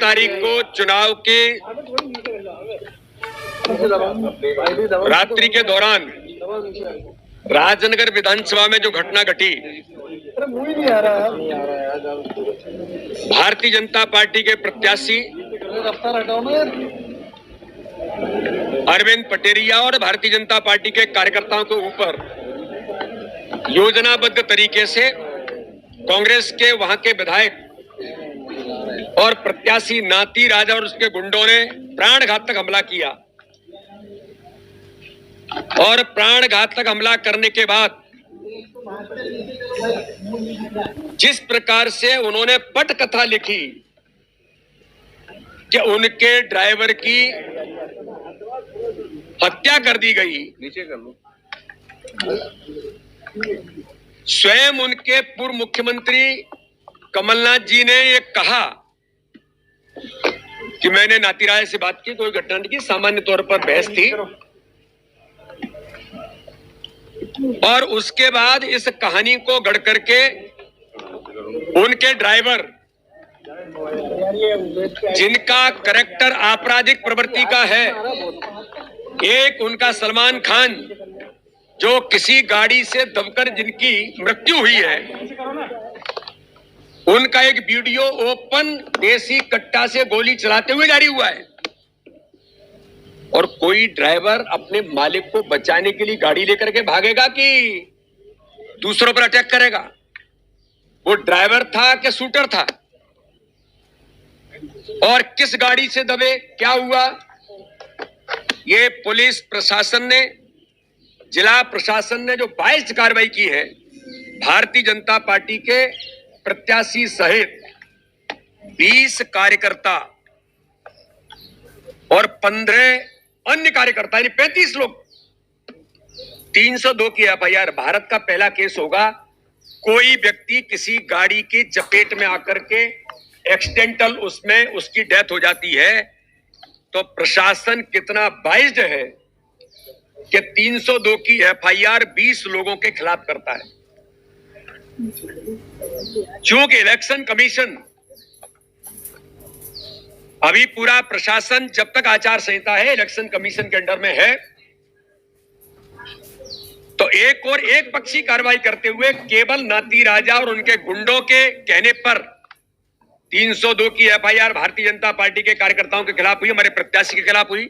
तारीख को चुनाव के रात्रि के दौरान राजनगर विधानसभा में जो घटना घटी, भारतीय जनता पार्टी के प्रत्याशी अरविंद पटेरिया और भारतीय जनता पार्टी के कार्यकर्ताओं के ऊपर योजनाबद्ध तरीके से कांग्रेस के वहां के विधायक और प्रत्याशी नाती राजा और उसके गुंडों ने प्राणघातक हमला किया और प्राणघातक हमला करने के बाद जिस प्रकार से उन्होंने पटकथा लिखी कि उनके ड्राइवर की हत्या कर दी गई, नीचे कर लो। स्वयं उनके पूर्व मुख्यमंत्री कमलनाथ जी ने ये कहा कि मैंने नाती राय से बात की, कोई घटना नहीं की, सामान्य तौर पर बहस थी। और उसके बाद इस कहानी को गढ़ करके उनके ड्राइवर, जिनका करैक्टर आपराधिक प्रवृत्ति का है, एक उनका सलमान खान जो किसी गाड़ी से दबकर जिनकी मृत्यु हुई है, उनका एक वीडियो ओपन देसी कट्टा से गोली चलाते हुए जारी हुआ है। और कोई ड्राइवर अपने मालिक को बचाने के लिए गाड़ी लेकर के भागेगा कि दूसरों पर अटैक करेगा? वो ड्राइवर था कि शूटर था? और किस गाड़ी से दबे, क्या हुआ? ये पुलिस प्रशासन ने, जिला प्रशासन ने जो 22 कार्रवाई की है, भारतीय जनता पार्टी के प्रत्याशी सहित 20 कार्यकर्ता और 15 अन्य कार्यकर्ता, यानी 35 लोग, 302 की एफआईआर। भारत का पहला केस होगा, कोई व्यक्ति किसी गाड़ी की चपेट में आकर के एक्सीडेंटल उसमें उसकी डेथ हो जाती है, तो प्रशासन कितना बाइज्ड है कि 302 की एफआईआर 20 लोगों के खिलाफ करता है। चूंकि इलेक्शन कमीशन, अभी पूरा प्रशासन जब तक आचार संहिता है इलेक्शन कमीशन के अंडर में है, तो एक और एक पक्षी कार्रवाई करते हुए केवल नाती राजा और उनके गुंडों के कहने पर 302 की एफआईआर भारतीय जनता पार्टी के कार्यकर्ताओं के खिलाफ हुई, हमारे प्रत्याशी के खिलाफ हुई।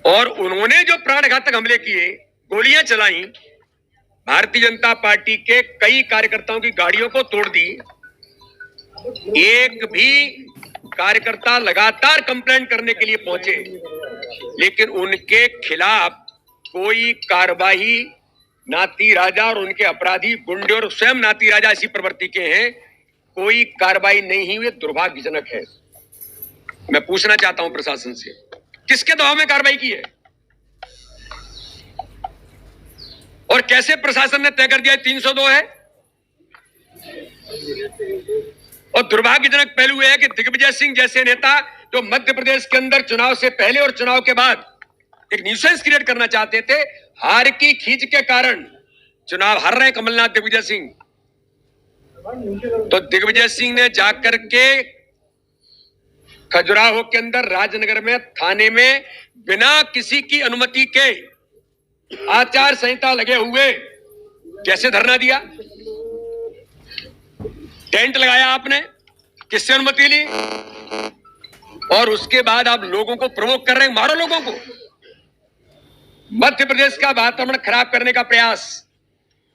और उन्होंने जो प्राणघातक हमले किए, गोलियां चलाई, भारतीय जनता पार्टी के कई कार्यकर्ताओं की गाड़ियों को तोड़ दी। एक भी कार्यकर्ता लगातार कंप्लेंट करने के लिए पहुंचे, लेकिन उनके खिलाफ कोई कार्रवाई, नाती राजा और उनके अपराधी गुंडे और स्वयं नाती राजा इसी प्रवृत्ति के हैं, कोई कार्रवाई नहीं हुई। दुर्भाग्यजनक है। मैं पूछना चाहता हूं प्रशासन से, किसके दबाव में कार्रवाई की है और कैसे प्रशासन ने तय कर दिया 302 है? और दुर्भाग्यजनक पहलू है कि दिग्विजय सिंह जैसे नेता जो मध्य प्रदेश के अंदर चुनाव से पहले और चुनाव के बाद एक न्यूसेंस क्रिएट करना चाहते थे, हार की खींच के कारण चुनाव हार रहे कमलनाथ, दिग्विजय सिंह, तो दिग्विजय सिंह ने जाकर के खजुराहो के अंदर राजनगर में थाने में बिना किसी की अनुमति के आचार संहिता लगे हुए कैसे धरना दिया? टेंट लगाया आपने, किससे अनुमति ली? और उसके बाद आप लोगों को प्रवोक कर रहे हैं, मारो लोगों को। मध्य प्रदेश का वातावरण खराब करने का प्रयास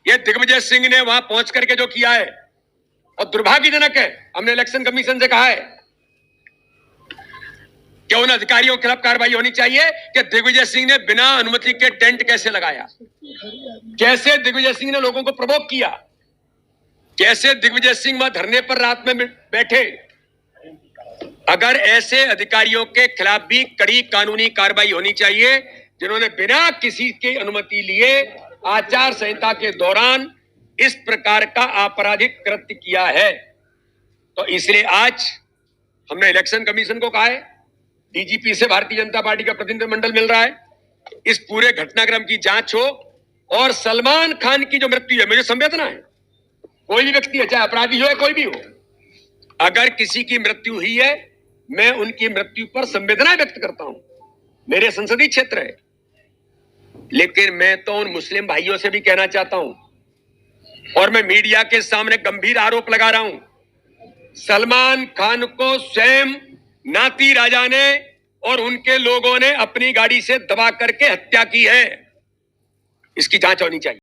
ये दिग्विजय सिंह ने वहां पहुंच करके जो किया है, और दुर्भाग्यजनक है। हमने इलेक्शन कमीशन से कहा है कि उन अधिकारियों के खिलाफ कार्रवाई होनी चाहिए कि दिग्विजय सिंह ने बिना अनुमति के टेंट कैसे लगाया, कैसे दिग्विजय सिंह ने लोगों को प्रवोक किया, कैसे दिग्विजय सिंह वहां धरने पर रात में बैठे। अगर ऐसे अधिकारियों के खिलाफ भी कड़ी कानूनी कार्रवाई होनी चाहिए जिन्होंने बिना किसी की अनुमति लिए आचार संहिता के दौरान इस प्रकार का आपराधिक कृत्य किया है। तो इसलिए आज हमने इलेक्शन कमीशन को कहा है, डीजीपी से भारतीय जनता पार्टी का प्रतिनिधिमंडल मिल रहा है, इस पूरे घटनाक्रम की जांच हो। और सलमान खान की जो मृत्यु है, मुझे संवेदना है, कोई भी व्यक्ति है, चाहे अपराधी हो या कोई भी हो, अगर किसी की मृत्यु हुई है, मैं उनकी मृत्यु पर संवेदना व्यक्त करता हूं, मेरे संसदीय क्षेत्र है। लेकिन मैं तो उन मुस्लिम भाइयों से भी कहना चाहता हूं, और मैं मीडिया के सामने गंभीर आरोप लगा रहा हूं, सलमान खान को स्वयं नाती राजा ने और उनके लोगों ने अपनी गाड़ी से दबा करके हत्या की है। इसकी जांच होनी चाहिए।